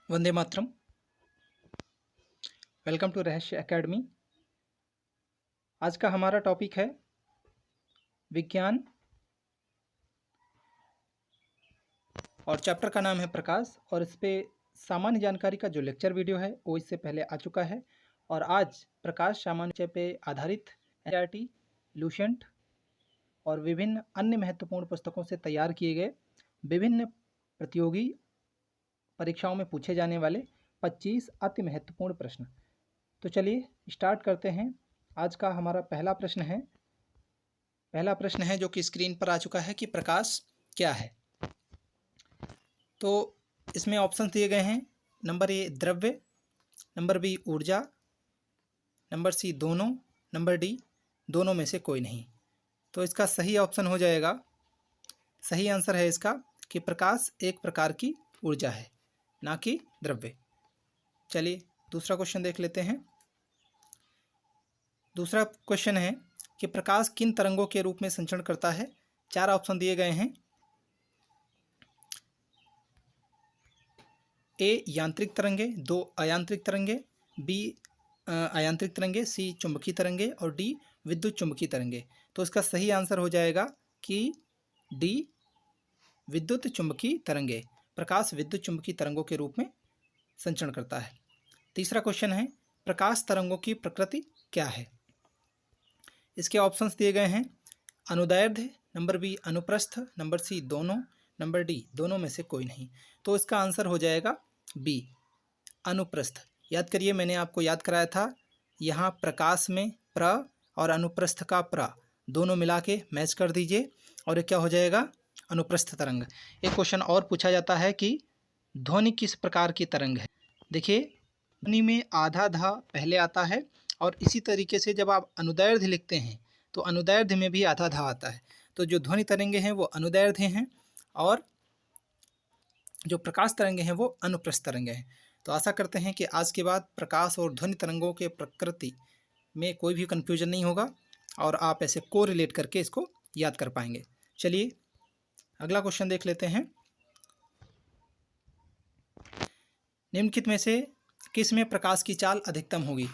Vande Mataram. Welcome to रहस्य academy. आज का हमारा टॉपिक है विज्ञान और चैप्टर का नाम है प्रकाश। और इस पे सामान्य जानकारी का जो लेक्चर वीडियो है वो इससे पहले आ चुका है। और आज प्रकाश सामान्य पे आधारित एनसीईआरटी, लुसेंट और विभिन्न अन्य महत्वपूर्ण पुस्तकों से तैयार किए गए विभिन्न प्रतियोगी परीक्षाओं में पूछे जाने वाले 25 अति महत्वपूर्ण प्रश्न। तो चलिए स्टार्ट करते हैं। आज का हमारा पहला प्रश्न है जो कि स्क्रीन पर आ चुका है कि प्रकाश क्या है। तो इसमें ऑप्शन दिए गए हैं। नंबर ए द्रव्य, नंबर बी ऊर्जा, नंबर सी दोनों, नंबर डी दोनों में से कोई नहीं। तो इसका सही ऑप्शन हो जाएगा, सही आंसर है इसका कि प्रकाश एक प्रकार की ऊर्जा है, ना कि द्रव्य। चलिए दूसरा क्वेश्चन देख लेते हैं। दूसरा क्वेश्चन है कि प्रकाश किन तरंगों के रूप में संचरण करता है। 4 ऑप्शन दिए गए हैं। ए यांत्रिक तरंगे, 2 अयांत्रिक तरंगे, बी अयांत्रिक तरंगे, सी चुंबकीय तरंगे और डी विद्युत चुंबकीय तरंगे। तो इसका सही आंसर हो जाएगा कि डी विद्युत चुंबकीय तरंगे। प्रकाश विद्युत चुंबकीय तरंगों के रूप में संचरण करता है। तीसरा क्वेश्चन है प्रकाश तरंगों की प्रकृति क्या है। इसके ऑप्शंस दिए गए हैं। अनुदैर्ध्य, नंबर बी अनुप्रस्थ, नंबर सी दोनों, नंबर डी दोनों में से कोई नहीं। तो इसका आंसर हो जाएगा बी अनुप्रस्थ। याद करिए, मैंने आपको याद कराया था यहाँ प्रकाश में प्र और अनुप्रस्थ का प्र दोनों मिला के मैच कर दीजिए और ये क्या हो जाएगा, अनुप्रस्थ तरंग। एक क्वेश्चन और पूछा जाता है कि ध्वनि किस प्रकार की तरंग है। देखिए, ध्वनि में आधा धा पहले आता है और इसी तरीके से जब आप अनुदैर्ध्य लिखते हैं तो अनुदैर्ध्य में भी आधा धा आता है। तो जो ध्वनि तरंगे हैं वो अनुदैर्ध्य हैं और जो प्रकाश तरंगे हैं वो अनुप्रस्थ तरंगे हैं। तो आशा करते हैं कि आज के बाद प्रकाश और ध्वनि तरंगों के प्रकृति में कोई भी कन्फ्यूजन नहीं होगा और आप ऐसे को रिलेट करके इसको याद कर पाएंगे। चलिए अगला क्वेश्चन देख लेते हैं। निम्नलिखित में से किस में प्रकाश की चाल अधिकतम होगी।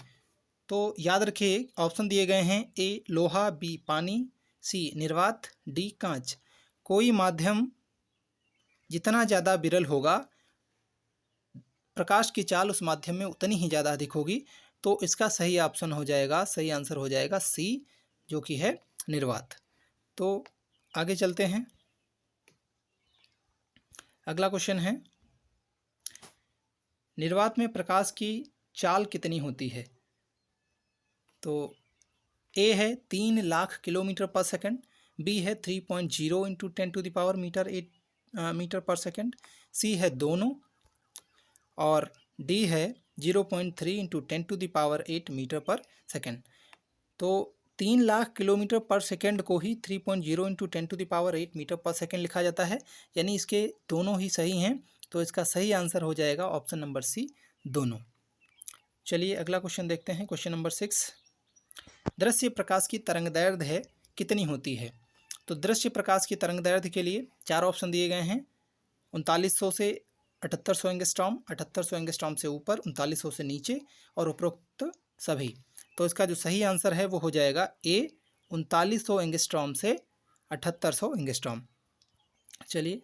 तो याद रखिए, ऑप्शन दिए गए हैं। ए लोहा, बी पानी, सी निर्वात, डी कांच। कोई माध्यम जितना ज़्यादा विरल होगा प्रकाश की चाल उस माध्यम में उतनी ही ज़्यादा अधिक होगी। तो इसका सही ऑप्शन हो जाएगा, सही आंसर हो जाएगा सी, जो कि है निर्वात। तो आगे चलते हैं। अगला क्वेश्चन है निर्वात में प्रकाश की चाल कितनी होती है। तो ए है 3 लाख किलोमीटर पर सेकंड, बी है 3.0 इंटू 10⁻⁸ मीटर पर सेकंड, सी है दोनों और डी है 0.3 इंटू 10⁸ मीटर पर सेकंड। तो 3 लाख किलोमीटर पर सेकंड को ही 3.0 इंटू 10⁸ मीटर पर सेकंड लिखा जाता है, यानी इसके दोनों ही सही हैं। तो इसका सही आंसर हो जाएगा ऑप्शन नंबर सी, दोनों। चलिए अगला क्वेश्चन देखते हैं। क्वेश्चन नंबर 6, दृश्य प्रकाश की तरंगदैर्ध्य कितनी होती है। तो दृश्य प्रकाश की तरंगदैर्ध्य के लिए 4 ऑप्शन दिए गए हैं। 3900 से 7800 एंगस्ट्रॉम, 7800 एंगस्ट्रॉम से ऊपर, 3900 से नीचे और उपरोक्त सभी। तो इसका जो सही आंसर है वो हो जाएगा ए 3900 एंगस्ट्रॉम से 7800 एंगस्ट्रॉम। चलिए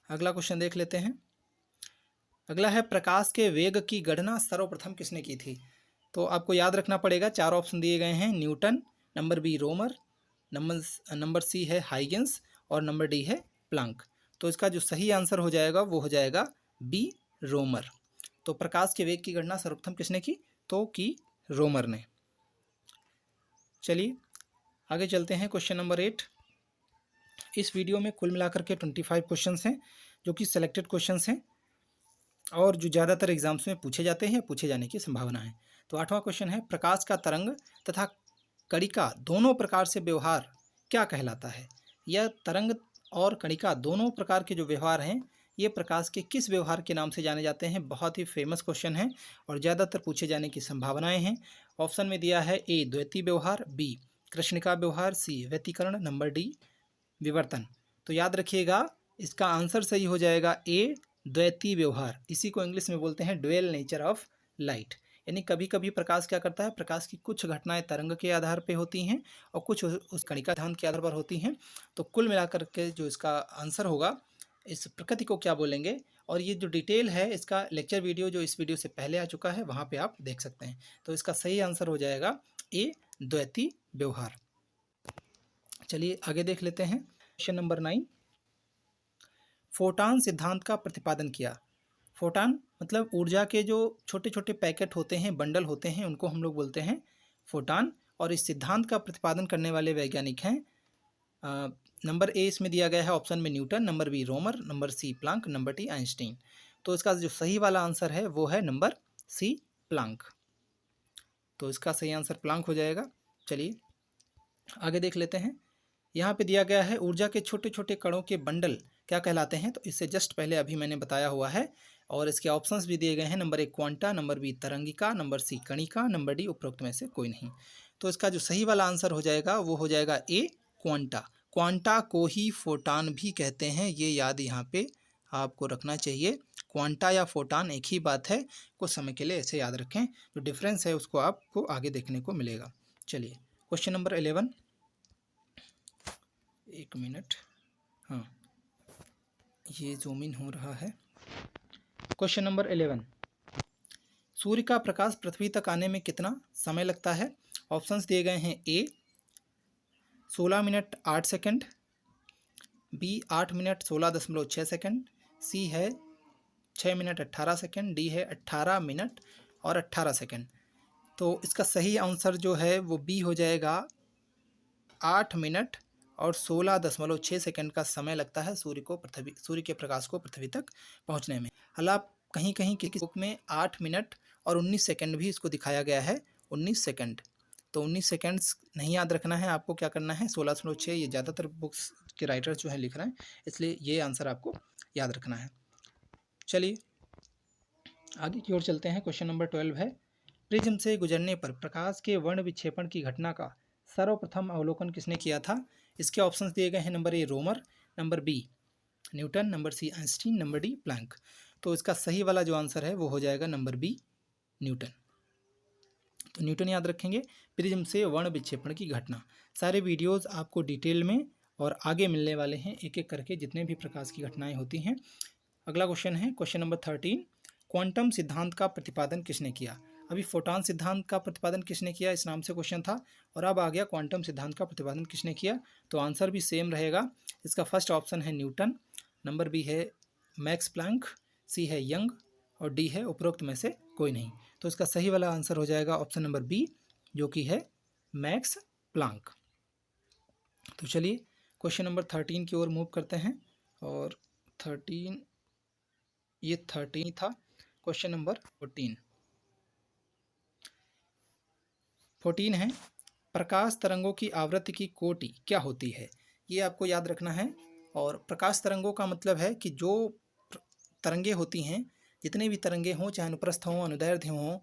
अगला क्वेश्चन देख लेते हैं। अगला है प्रकाश के वेग की गणना सर्वप्रथम किसने की थी। तो आपको याद रखना पड़ेगा, 4 ऑप्शन दिए गए हैं। Newton, number B Roemer, number C है हाइगेंस और नंबर डी है प्लांक। तो इसका जो सही आंसर हो जाएगा वो हो जाएगा बी रोमर। तो प्रकाश के वेग की गणना सर्वप्रथम किसने की, तो की रोमर ने। चलिए आगे चलते हैं। Question number 8। इस वीडियो में कुल मिलाकर के 25 क्वेश्चंस हैं जो कि सिलेक्टेड क्वेश्चंस हैं और जो ज़्यादातर एग्जाम्स में पूछे जाते हैं, पूछे जाने की संभावना है। तो 8वां क्वेश्चन है प्रकाश का तरंग तथा कणिका दोनों प्रकार से व्यवहार क्या कहलाता है। यह तरंग और कणिका दोनों प्रकार के जो व्यवहार हैं ये प्रकाश के किस व्यवहार के नाम से जाने जाते हैं। बहुत ही फेमस क्वेश्चन है और ज़्यादातर पूछे जाने की संभावनाएं हैं। ऑप्शन में दिया है ए द्वैतीय व्यवहार, बी कृष्णिका व्यवहार, सी व्यतिकरण, नंबर डी विवर्तन। तो याद रखिएगा इसका आंसर सही हो जाएगा ए द्वैती व्यवहार, इसी को इंग्लिश में बोलते हैं ड्यूअल नेचर ऑफ लाइट। यानी कभी कभी प्रकाश क्या करता है, प्रकाश की कुछ घटनाएं तरंग के आधार पे होती हैं और कुछ उस कणिका सिद्धांत के आधार पर होती हैं। तो कुल मिलाकर के जो इसका आंसर होगा, इस प्रकृति को क्या बोलेंगे। और ये जो डिटेल है इसका लेक्चर वीडियो जो इस वीडियो से पहले आ चुका है वहाँ पे आप देख सकते हैं। तो इसका सही आंसर हो जाएगा ए, द्वैती व्यवहार। चलिए आगे देख लेते हैं। क्वेश्चन नंबर 9, फोटान सिद्धांत का प्रतिपादन किया। फोटान मतलब ऊर्जा के जो छोटे छोटे पैकेट होते हैं, बंडल होते हैं, उनको हम लोग बोलते हैं फोटान। और इस सिद्धांत का प्रतिपादन करने वाले वैज्ञानिक हैं नंबर ए इसमें दिया गया है ऑप्शन में Newton, number B Roemer, number C Planck, number D Einstein. तो इसका जो सही वाला आंसर है वो है नंबर सी प्लांक। तो इसका सही आंसर प्लांक हो जाएगा। चलिए आगे देख लेते हैं। यहाँ पे दिया गया है ऊर्जा के छोटे छोटे कणों के बंडल क्या कहलाते हैं। तो इससे जस्ट पहले अभी मैंने बताया हुआ है। और इसके ऑप्शंस भी दिए गए हैं, नंबर 1 क्वांटा, नंबर बी तरंगिका, नंबर सी कणिका, नंबर डी उपरोक्त में से कोई नहीं। तो इसका जो सही वाला आंसर हो जाएगा वो हो जाएगा ए, क्वांटा। क्वांटा को ही फोटान भी कहते हैं, ये याद यहाँ पे आपको रखना चाहिए। क्वांटा या फोटान एक ही बात है, कुछ समय के लिए ऐसे याद रखें। जो डिफरेंस है उसको आपको आगे देखने को मिलेगा। चलिए क्वेश्चन नंबर 11, एक मिनट, हाँ ये जूम इन हो रहा है। क्वेश्चन नंबर 11, सूर्य का प्रकाश पृथ्वी तक आने में कितना समय लगता है। ऑप्शंस दिए गए हैं, A 16 minute 8 second, B 8 minute 16.6 second, C है 6 मिनट 18 सेकंड, डी है 18 मिनट और 18 सेकंड। तो इसका सही आंसर जो है वो बी हो जाएगा। 8 मिनट और 16.6 सेकंड का समय लगता है सूर्य के प्रकाश को पृथ्वी तक पहुंचने में। हालांकि कहीं कहीं किसी बुक में 8 मिनट और 19 सेकंड भी इसको दिखाया गया है, 19 सेकंड। तो 19 सेकंड्स नहीं याद रखना है, आपको क्या करना है 16.6, ये ज़्यादातर बुक्स के राइटर्स जो है लिख रहे हैं, इसलिए ये आंसर आपको याद रखना है। चलिए आगे की ओर चलते हैं। क्वेश्चन नंबर 12 है, प्रिज्म से गुजरने पर प्रकाश के वर्ण विक्षेपण की घटना का सर्वप्रथम अवलोकन किसने किया था। इसके ऑप्शंस दिए गए हैं, number A Roemer, number B Newton, number C Einstein, number D Planck. तो इसका सही वाला जो आंसर है वो हो जाएगा नंबर बी, न्यूटन। तो न्यूटन याद रखेंगे। प्रिज्म से वर्ण विक्षेपण की घटना, सारे वीडियोस आपको डिटेल में और आगे मिलने वाले हैं एक एक करके, जितने भी प्रकाश की घटनाएं होती हैं। अगला क्वेश्चन है क्वेश्चन नंबर 13, क्वांटम सिद्धांत का प्रतिपादन किसने किया। अभी फोटान सिद्धांत का प्रतिपादन किसने किया इस नाम से क्वेश्चन था, और अब आ गया क्वांटम सिद्धांत का प्रतिपादन किसने किया। तो आंसर भी सेम रहेगा। इसका फर्स्ट ऑप्शन है न्यूटन, नंबर बी है मैक्स प्लैंक, सी है यंग और डी है उपरोक्त में से कोई नहीं। तो इसका सही वाला आंसर हो जाएगा ऑप्शन नंबर बी, जो कि है मैक्स प्लैंक। तो चलिए क्वेश्चन नंबर 13 की ओर मूव करते हैं। और 13 ये 13 था। क्वेश्चन नंबर 14 है, प्रकाश तरंगों की आवृत्ति की कोटि क्या होती है। ये आपको याद रखना है। और प्रकाश तरंगों का मतलब है कि जो तरंगे होती हैं, जितने भी तरंगे हों, चाहे अनुप्रस्थ हों, अनुदैर्ध्य हों,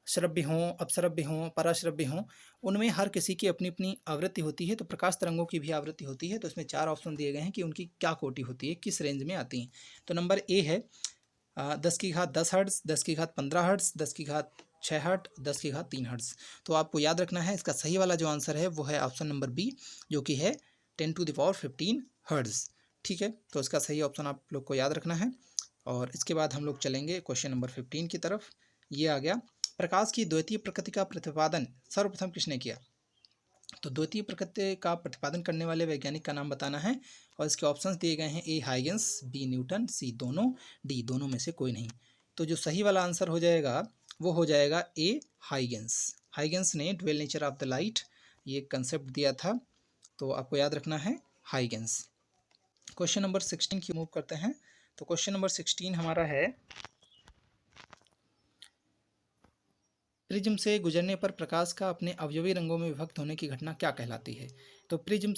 श्रव्य हों, अपश्रव्य हों, पराश्रव्य हों, उनमें हर किसी की अपनी अपनी आवृत्ति होती है। तो प्रकाश तरंगों की भी आवृत्ति होती है। तो इसमें 4 ऑप्शन दिए गए हैं कि उनकी क्या कोटि होती है, किस रेंज में आती हैं। तो नंबर ए है 10 की घात 10 हर्ट्ज़, 10 की घात 15 हर्ट्ज़, 10 की घात 6 हर्ट्ज़, 10 की घात 3 हर्ट्ज़। तो आपको याद रखना है, इसका सही वाला जो आंसर है वो है ऑप्शन नंबर बी, जो कि है 10⁻15 हर्ट्ज़। ठीक है, तो इसका सही ऑप्शन आप लोग को याद रखना है। और इसके बाद हम लोग चलेंगे क्वेश्चन नंबर 15 की तरफ। ये आ गया, प्रकाश की द्वितीय प्रकृति का प्रतिपादन सर्वप्रथम किसने किया। तो द्वितीय प्रकृति का प्रतिपादन करने वाले वैज्ञानिक का नाम बताना है। और इसके ऑप्शंस दिए गए हैं, ए हाइगेंस, बी न्यूटन, सी दोनों, डी दोनों में से कोई नहीं। तो जो सही वाला आंसर हो जाएगा वो हो जाएगा ए हाइगेंस। हाइगेंस ने dual nature of the light ये कंसेप्ट दिया था। तो आपको याद रखना है हाइगेंस। क्वेश्चन नंबर 16 की मूव करते हैं। तो क्वेश्चन नंबर 16 हमारा है, प्रिज्म से गुजरने पर प्रकाश का अपने अवयवी रंगों में विभक्त होने की घटना क्या कहलाती है। तो प्रिज्म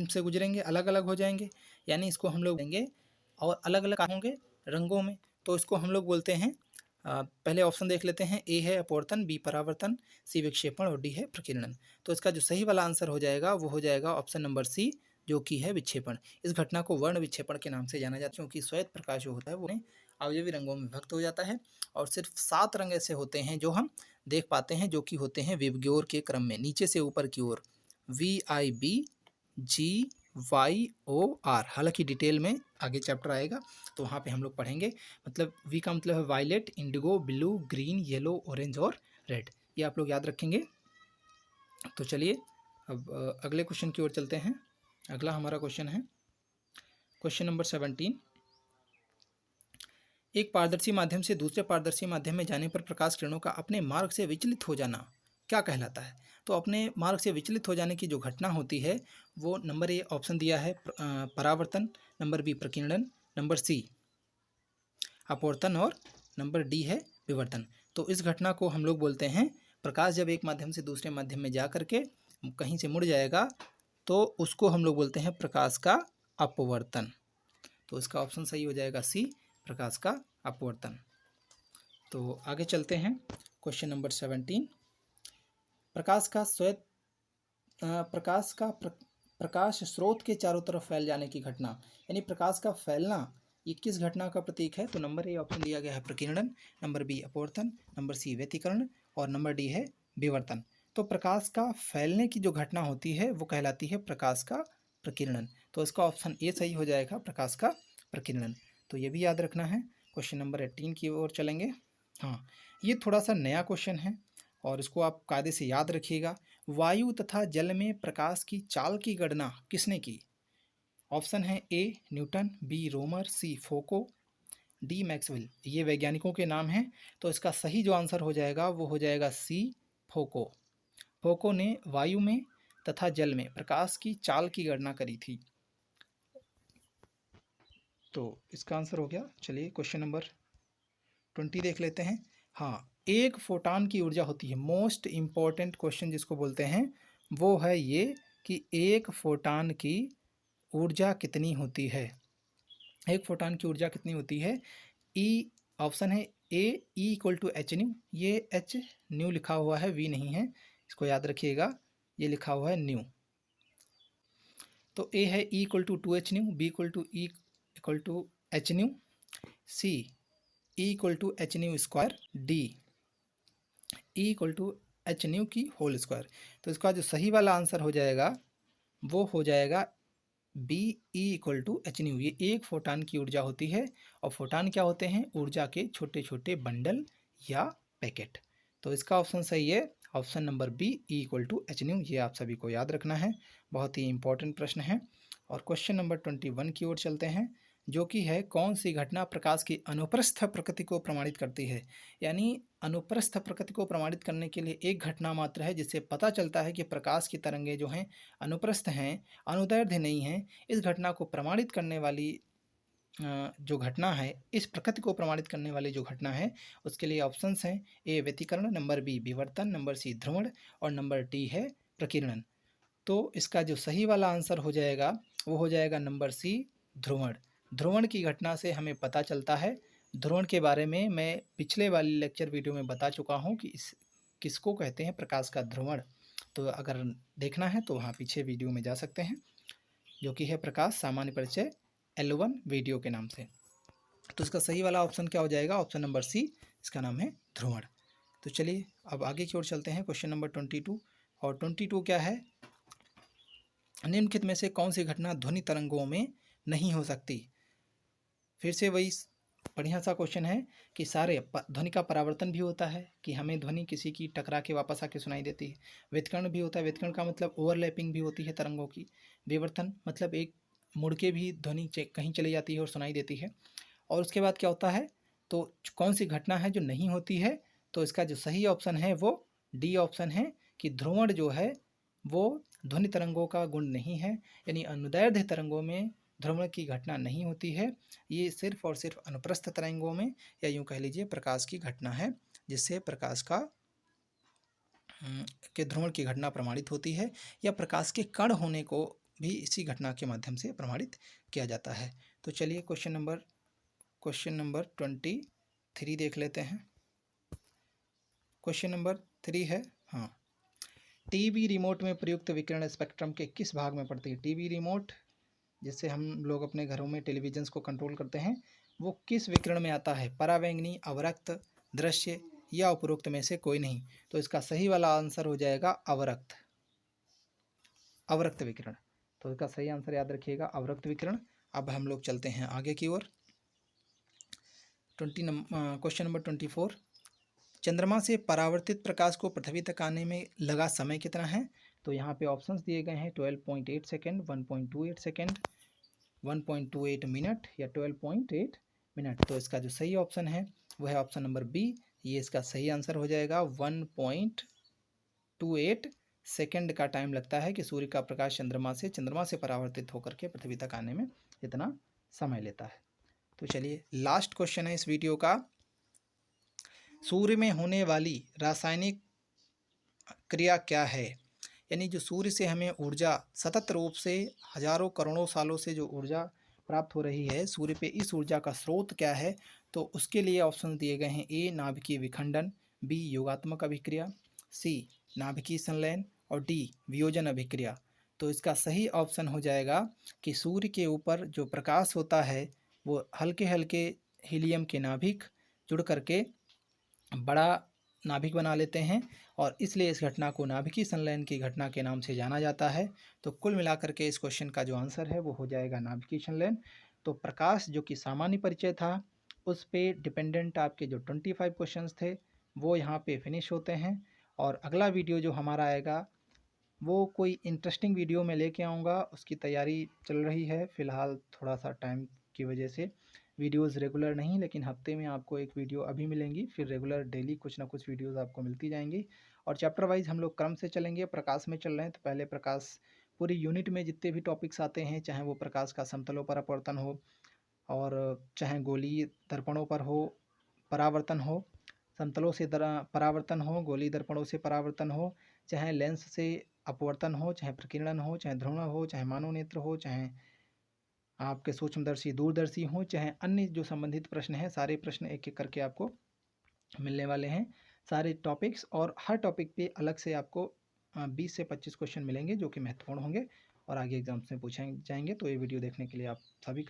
से गुजरेंगे, अलग अलग हो जाएंगे, यानी इसको हम लोग देंगे और अलग अलग होंगे रंगों में। तो इसको हम लोग बोलते हैं, पहले ऑप्शन देख लेते हैं। ए है अपवर्तन, बी परावर्तन, सी विक्षेपण और डी है प्रकीर्णन। तो इसका जो सही वाला आंसर हो जाएगा वो हो जाएगा ऑप्शन नंबर सी, जो कि है विक्षेपण। इस घटना को वर्ण विक्षेपण के नाम से जाना जाता है, क्योंकि श्वेत प्रकाश जो होता है वो अवयवी रंगों में विभक्त हो जाता है और सिर्फ 7 रंग ऐसे होते हैं जो हम देख पाते हैं, जो कि होते हैं विबग्योर के क्रम में, नीचे से ऊपर की ओर, VIBGYOR। हालांकि डिटेल में आगे चैप्टर आएगा तो वहाँ पे हम लोग पढ़ेंगे। मतलब वी का मतलब है violet, indigo, blue, green, yellow, orange और रेड, ये आप लोग याद रखेंगे। तो चलिए अब अगले क्वेश्चन की ओर चलते हैं। अगला हमारा क्वेश्चन है क्वेश्चन नंबर 17। एक पारदर्शी माध्यम से दूसरे पारदर्शी माध्यम में जाने पर प्रकाश किरणों का अपने मार्ग से विचलित हो जाना क्या कहलाता है? तो अपने मार्ग से विचलित हो जाने की जो घटना होती है वो नंबर ए ऑप्शन दिया है परावर्तन, नंबर बी प्रकीर्णन, नंबर सी अपवर्तन और नंबर डी है विवर्तन। तो इस घटना को हम लोग बोलते हैं, प्रकाश जब एक माध्यम से दूसरे माध्यम में जा करके कहीं से मुड़ जाएगा तो उसको हम लोग बोलते हैं प्रकाश का अपवर्तन। तो इसका ऑप्शन सही हो जाएगा सी, प्रकाश का अपवर्तन। तो आगे चलते हैं क्वेश्चन नंबर 17। प्रकाश स्रोत के चारों तरफ फैल जाने की घटना, यानी प्रकाश का फैलना, ये किस घटना का प्रतीक है? तो नंबर ए ऑप्शन दिया गया है प्रकीर्णन, नंबर बी अपवर्तन, नंबर सी व्यतिकरण और नंबर डी है विवर्तन। तो प्रकाश का फैलने की जो घटना होती है वो कहलाती है प्रकाश का प्रकीर्णन। तो इसका ऑप्शन ए सही हो जाएगा, प्रकाश का प्रकीर्णन। तो ये भी याद रखना है। क्वेश्चन नंबर 18 की ओर चलेंगे। हाँ, ये थोड़ा सा नया क्वेश्चन है और इसको आप कायदे से याद रखिएगा। वायु तथा जल में प्रकाश की चाल की गणना किसने की? ऑप्शन है A Newton, B Roemer, C Foucault, D Maxwell. ये वैज्ञानिकों के नाम हैं। तो इसका सही जो आंसर हो जाएगा वो हो जाएगा सी फोको। फोको ने वायु में तथा जल में प्रकाश की चाल की गणना करी थी। तो इसका आंसर हो गया। चलिए क्वेश्चन नंबर 20 देख लेते हैं। हाँ, एक फोटान की ऊर्जा होती है, मोस्ट इम्पॉर्टेंट क्वेश्चन जिसको बोलते हैं वो है ये कि एक फोटान की ऊर्जा कितनी होती है? एक फोटान की ऊर्जा कितनी होती है? ई ऑप्शन है A E equal to H nu. ये एच न्यू लिखा हुआ है, वी नहीं है, इसको याद रखिएगा, ये लिखा हुआ है न्यू। तो ए है E equal to 2h nu, B equal to E equal to H nu, C E equal to H nu square, D E equal to H nu की होल स्क्वायर। तो इसका जो सही वाला आंसर हो जाएगा वो हो जाएगा B E equal to H nu. ये एक फोटान की ऊर्जा होती है और फोटान क्या होते हैं? ऊर्जा के छोटे छोटे बंडल या पैकेट। तो इसका ऑप्शन सही है option number B, E equal to H nu. ये आप सभी को याद रखना है, बहुत ही इंपॉर्टेंट प्रश्न है। और क्वेश्चन नंबर 21 की ओर चलते हैं, जो कि है कौन सी घटना प्रकाश की अनुप्रस्थ प्रकृति को प्रमाणित करती है? यानी अनुप्रस्थ प्रकृति को प्रमाणित करने के लिए एक घटना मात्र है जिससे पता चलता है कि प्रकाश की तरंगें जो हैं अनुप्रस्थ हैं, अनुदैर्ध्य नहीं हैं। इस घटना को प्रमाणित करने वाली जो घटना है, इस प्रकृति को प्रमाणित करने वाली जो घटना है उसके लिए ऑप्शंस हैं ए व्यतिकरण, नंबर बी विवर्तन, नंबर सी ध्रुवण और नंबर डी है प्रकीर्णन। तो इसका जो सही वाला आंसर हो जाएगा वो हो जाएगा नंबर सी ध्रुवण। ध्रुवण की घटना से हमें पता चलता है। ध्रुवण के बारे में मैं पिछले वाली लेक्चर वीडियो में बता चुका हूँ कि इस किसको कहते हैं प्रकाश का ध्रुवण। तो अगर देखना है तो वहाँ पीछे वीडियो में जा सकते हैं, जो कि है प्रकाश सामान्य परिचय L1 वीडियो के नाम से। तो इसका सही वाला ऑप्शन क्या हो जाएगा? ऑप्शन नंबर सी, इसका नाम है ध्रुवण। तो चलिए अब आगे की ओर चलते हैं। Question number 22। और 22 क्या है? निम्नलिखित में से कौन सी घटना ध्वनि तरंगों में नहीं हो सकती? फिर से वही बढ़िया सा क्वेश्चन है कि सारे ध्वनि का परावर्तन भी होता है कि हमें ध्वनि किसी की टकरा के वापस आके सुनाई देती है। व्यतिकरण भी होता है, व्यतिकरण का मतलब ओवरलैपिंग भी होती है तरंगों की। विवर्तन मतलब एक मुड़ के भी ध्वनि कहीं चली जाती है और सुनाई देती है। और उसके बाद क्या होता है? तो कौन सी घटना है जो नहीं होती है? तो इसका जो सही ऑप्शन है वो डी ऑप्शन है कि ध्रुवण जो है वो ध्वनि तरंगों का गुण नहीं है, यानी अनुदैर्ध्य तरंगों में ध्रुवण की घटना नहीं होती है। ये सिर्फ और सिर्फ अनुप्रस्थ तरंगों में या यूँ कह लीजिए प्रकाश की घटना है, जिससे प्रकाश का के ध्रुवण की घटना प्रमाणित होती है, या प्रकाश के कण होने को भी इसी घटना के माध्यम से प्रमाणित किया जाता है। तो चलिए क्वेश्चन नंबर 23 देख लेते हैं। क्वेश्चन नंबर 3 है, हाँ, टीवी रिमोट में प्रयुक्त विकिरण स्पेक्ट्रम के किस भाग में पड़ती है? टीवी रिमोट जिससे हम लोग अपने घरों में टेलीविजन्स को कंट्रोल करते हैं, वो किस विकिरण में आता है? परावैंगनी, अवरक्त, दृश्य या उपरोक्त में से कोई नहीं। तो इसका सही वाला आंसर हो जाएगा अवरक्त, अवरक्त विकिरण। तो इसका सही आंसर याद रखिएगा, अवरक्त विकिरण। अब हम लोग चलते हैं आगे की ओर। क्वेश्चन नंबर 24, चंद्रमा से परावर्तित प्रकाश को पृथ्वी तक आने में लगा समय कितना है? तो यहाँ पे ऑप्शंस दिए गए हैं 12.8 सेकेंड, 1.28 सेकेंड, 1.28 मिनट या 12.8 मिनट। तो इसका जो सही ऑप्शन है वो है ऑप्शन नंबर बी। ये इसका सही आंसर हो जाएगा। 1.28 सेकेंड का टाइम लगता है कि सूर्य का प्रकाश चंद्रमा से परावर्तित होकर के पृथ्वी तक आने में इतना समय लेता है। तो चलिए लास्ट क्वेश्चन है इस वीडियो का। सूर्य में होने वाली रासायनिक क्रिया क्या है? यानी जो सूर्य से हमें ऊर्जा सतत रूप से हजारों करोड़ों सालों से जो ऊर्जा प्राप्त हो रही है सूर्य पे, इस ऊर्जा का स्रोत क्या है? तो उसके लिए ऑप्शन दिए गए हैं। ए नाभिकीय विखंडन, बी योगात्मक अभिक्रिया, सी नाभिकीय संलयन और डी वियोजन अभिक्रिया। तो इसका सही ऑप्शन हो जाएगा कि सूर्य के ऊपर जो प्रकाश होता है वो हल्के हल्के हीलियम के नाभिक जुड़ करके बड़ा नाभिक बना लेते हैं और इसलिए इस घटना को नाभिकीय संलयन की घटना के नाम से जाना जाता है। तो कुल मिलाकर के इस क्वेश्चन का जो आंसर है वो हो जाएगा नाभिकीय संलयन। तो प्रकाश जो कि सामान्य परिचय था उस पे डिपेंडेंट आपके जो 25 क्वेश्चंस थे वो यहाँ पे फिनिश होते हैं। और अगला वीडियो जो हमारा आएगा वो कोई इंटरेस्टिंग वीडियो में लेके आऊँगा, उसकी तैयारी चल रही है। फ़िलहाल थोड़ा सा टाइम की वजह से वीडियोस रेगुलर नहीं, लेकिन हफ्ते में आपको एक वीडियो अभी मिलेंगी, फिर रेगुलर डेली कुछ ना कुछ वीडियोस आपको मिलती जाएंगी। और चैप्टर वाइज हम लोग क्रम से चलेंगे। प्रकाश में चल रहे हैं तो पहले प्रकाश पूरी यूनिट में जितने भी टॉपिक्स आते हैं, चाहे वो प्रकाश का समतलों पर अपवर्तन हो और चाहे गोलीय दर्पणों पर हो परावर्तन हो, समतलों से परावर्तन हो, गोलीय दर्पणों से परावर्तन हो, चाहे लेंस से अपवर्तन हो, चाहे प्रकीर्णन हो, चाहे ध्रुवण हो, चाहे मानव नेत्र हो, चाहे आपके सूक्ष्मदर्शी दूरदर्शी हों, चाहे अन्य जो संबंधित प्रश्न हैं, सारे प्रश्न एक एक करके आपको मिलने वाले हैं, सारे टॉपिक्स। और हर टॉपिक पे अलग से आपको 20 से 25 क्वेश्चन मिलेंगे जो कि महत्वपूर्ण होंगे और आगे एग्जाम्स में पूछे जाएंगे। तो ये वीडियो देखने के लिए आप सभी का